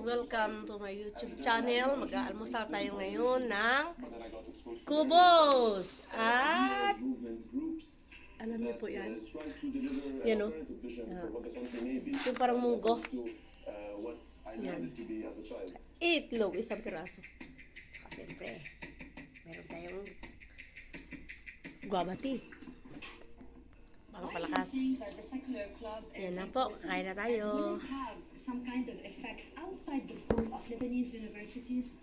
Welcome to my YouTube channel. Mag-aalmusal tayo ngayon ng kobus. At alam niyo po yan. Yan o. Yung parang munggo. Yan. Itlog, isang piraso. Saka siyempre, meron tayong guabati. Pangpalakas. Yan na po, kakain na tayo. Some kind of effect outside the scope of Lebanese universities.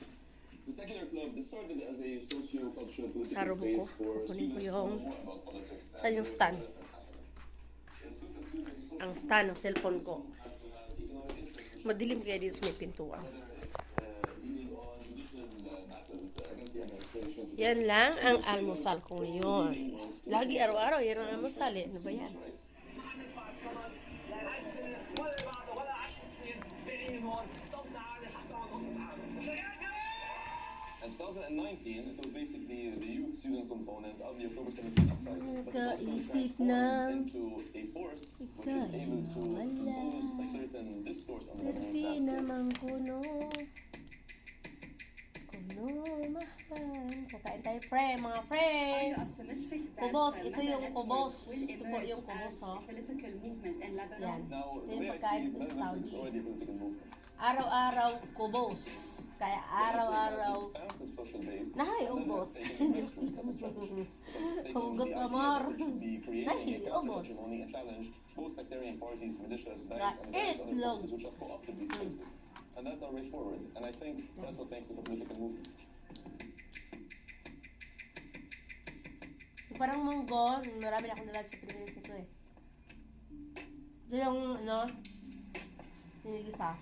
The secular club started as a socio-cultural Saro political mo ko. space for Kunin ko students to yung know more about politics. saan yung stand. Ang stand ng cellphone ko. Madilim kaya dito sa may pintuan. Yan lang ang almusal ko ngayon. Lagi araw-araw yan ang almusal eh. Ano ba yan? In 2019, it was basically the youth student component of the October 17 uprising, but it also transformed into a force which is able to impose a certain discourse on the Lebanese landscape. Kakain tayo, mga friends. Kobos, ito yung kobos. Ito po yung kobos, ho. Yan. Now, Ito the yung way I pagkain see it, ko sa Lebanon is Saudi. already a political movement. Araw-araw, kobos. Kaya araw-araw. Expansive social base. Nahay, ubos. Hugot amor. Nahay, ubos. And challenge both sectarian parties, militias, banks, and the various other Itlog. forces which have co-opted these spaces. And that's our way forward. And I think that's what makes it a political movement. Parang munggo, marami na akong nalag sa Pilipinas nito eh. Ito yung, hinigisa.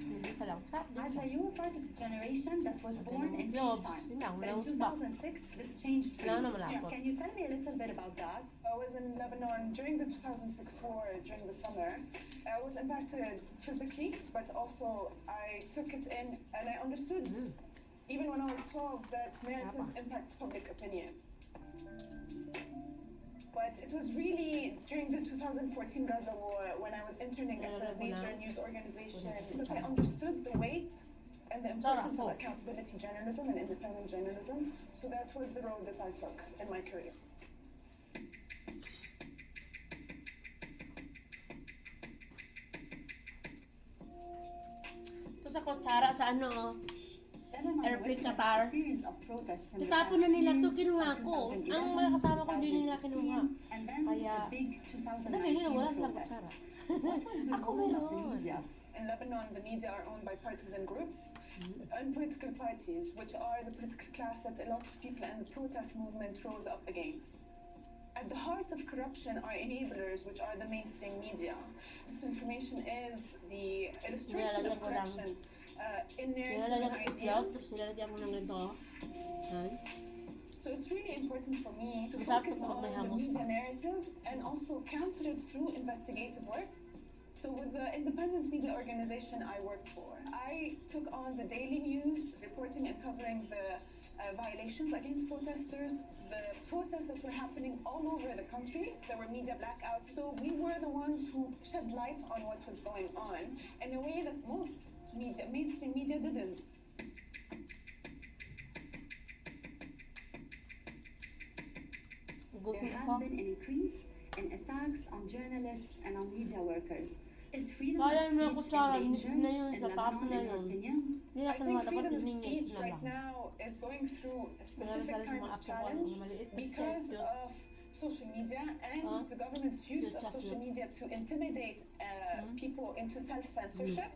Hinigisa lang. Asa, you were part of the generation that was born in peacetime. But in 2006, this changed for you. Can you tell me a little bit about that? I was in Lebanon during the 2006 war, during the summer. I was impacted physically, but also I took it in and I understood, even when I was 12, that narratives impact public opinion. But it was really during the 2014 Gaza war, when I was interning at a major news organization, that I understood the weight and the importance of accountability journalism and independent journalism. So that was the road that I took in my career. Ito sa kutsara sa airplane Qatar. Tatapon na nila to, kinuha ko. Ang mga kasama ko hindi nila kinuha. Kaya, dahil nila wala silang kutsara. Ako meron. In Lebanon, the media are owned by partisan groups and political parties, which are the political class that a lot of people in the protest movement rose up against. At the heart of corruption are enablers, which are the mainstream media. Disinformation is the illustration of corruption in narrative and ideas. So it's really important for me to focus on the media narrative and also counter it through investigative work. So with the independent media organization I work for, I took on the daily news, reporting and covering the violations against protesters, the protests that were happening all over the country. There were media blackouts. So we were the ones who shed light on what was going on in a way that most media, mainstream media didn't. There has been an increase in attacks on journalists and on media workers. Is freedom of speech in danger in Lebanon, in your opinion? I think freedom of speech right now is going through a specific kind of challenge because of social media and the government's use of social media to intimidate people into self-censorship.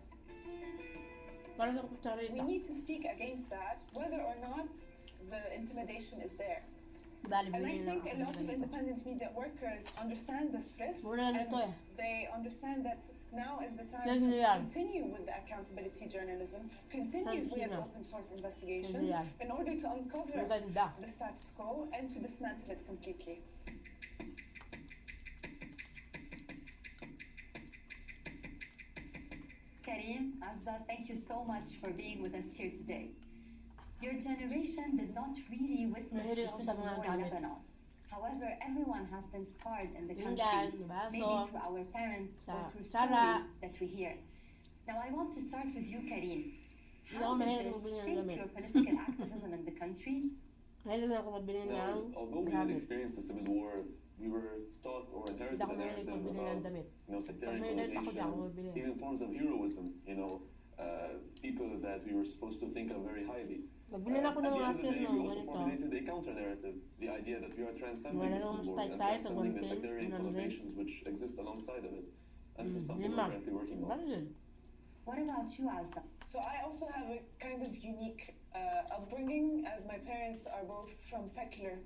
We need to speak against that, whether or not the intimidation is there. And I think a lot of independent media workers understand this risk, and they understand that now is the time to continue with the accountability journalism, continue with open source investigations in order to uncover the status quo and to dismantle it completely. Karim, Azza, thank you so much for being with us here today. Your generation did not really witness the civil war in Lebanon. However, everyone has been scarred in the country, maybe through our parents or through stories that we hear. Now, I want to start with you, Karim. Hindi ako How did mahilig this magbili ng shape damit. your political activism in the country? Mahilig na ako mabili Now, ng although we didn't gamit. experience the Civil War, we were taught or inherited Hindi ako a mahilig narrative magbili ng about, damit. sectarian Pag may damit ako, di ako connotations, mabili. even forms of heroism, people that we were supposed to think of very highly. Magbili na ako ng At the mga end of the day, kir we no, also ganito. formulated a counter-narrative, the idea that we are transcending Wala the namang Civil War style and tayo, transcending the 110, sectarian 100. connotations which exist alongside of it. And this is something we're Lima. currently working on. Bakit? What about you, Azza? So I also have a kind of unique upbringing, as my parents are both from secular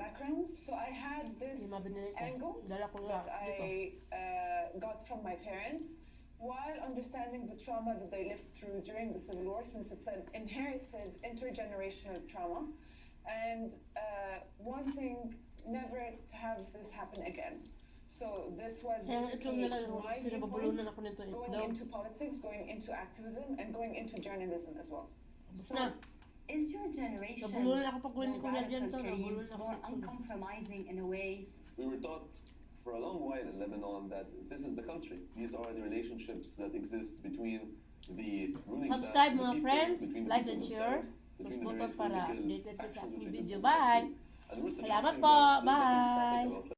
backgrounds. So I had this Lima binili ko. angle Dala ko nga that dito. I got from my parents, while understanding the trauma that they lived through during the Civil War, since it's an inherited intergenerational trauma, and wanting never to have this happen again. So this was Kaya ito basically nila, my sinababulunan viewpoint ako nito. going Daw, into politics, going into activism, and going into journalism as well. bus na. Is your generation Nabulunan ako pag kunin ko more yan dyan to. radical, Karim, Nabulunan ako more sa tulo. uncompromising in a way? We were taught for a long while in Lebanon that this is the country. These are the relationships that exist between the ruling class Subscribe and the mga people, friends, between the like people and share. themselves, Plus between the button various para political updated ka sa factions aking which exist video. in the Bye! country. And we're Salamat suggesting po! that there's nothing Bye! static about